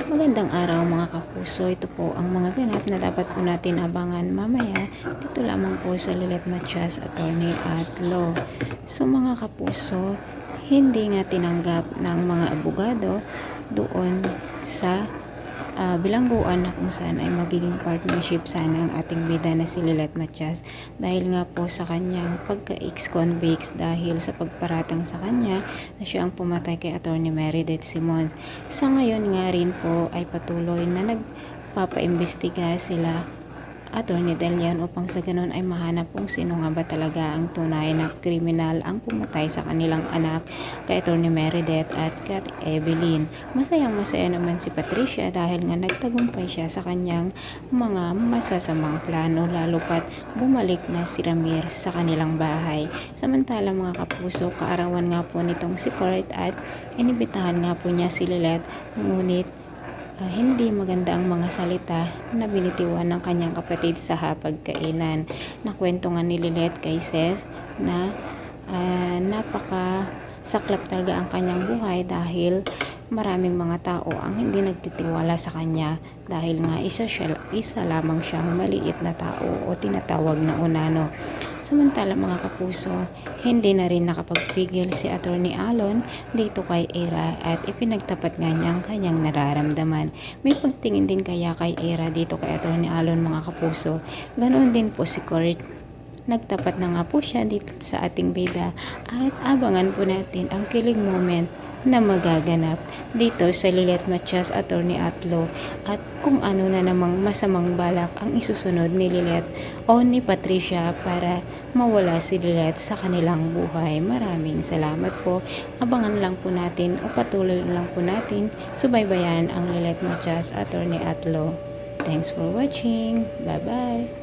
Magandang araw mga kapuso. Ito po ang mga ganap na dapat po natin abangan mamaya dito lamang po sa Lilet Matias Attorney at Law. So mga kapuso, hindi nga tinanggap ng mga abogado doon sa bilangguan na kung saan ay magiging partnership sana ang ating bida na si Lilet Matias dahil nga po sa kanyang pagka-ex-convicts dahil sa pagparatang sa kanya na siya ang pumatay kay Attorney Meredith Simons. Sa ngayon nga rin po ay patuloy na nagpapaimbestiga sila Attorney Delian upang sa ganun ay mahanap kung sino nga ba talaga ang tunay na kriminal ang pumatay sa kanilang anak kay Attorney Meredith at kay Evelyn. Masayang masaya naman si Patricia dahil nga nagtagumpay siya sa kanyang mga masasamang plano lalo pat bumalik na si Ramir sa kanilang bahay. Samantala mga kapuso, kaarawan nga po nitong si Kurt at inibitahan nga po niya si Lilet, ngunit hindi maganda ang mga salita na binitiwan ng kanyang kapatid sa hapagkainan. Nakwento nga ni Lilet kay Ces na napaka saklap talaga ang kanyang buhay dahil maraming mga tao ang hindi nagtitiwala sa kanya dahil nga isa lamang siyang maliit na tao o tinatawag na unano. Samantala mga kapuso, hindi na rin nakapagpigil si Attorney Alon dito kay Ira at ipinagtapat nga niya ang kanyang nararamdaman. May pagtingin din kaya kay Ira dito kay Attorney Alon mga kapuso. Ganoon din po si Kurt. Nagtapat na nga po siya dito sa ating bida at abangan po natin ang kilig moment na magaganap dito sa Lilet Matias Attorney at Law at kung ano na namang masamang balak ang isusunod ni Lilet o ni Patricia para mawala si Lilet sa kanilang buhay. Maraming salamat po. Abangan lang po natin o patuloy lang po natin subaybayan ang Lilet Matias Attorney at Law. Thanks for watching. Bye-bye.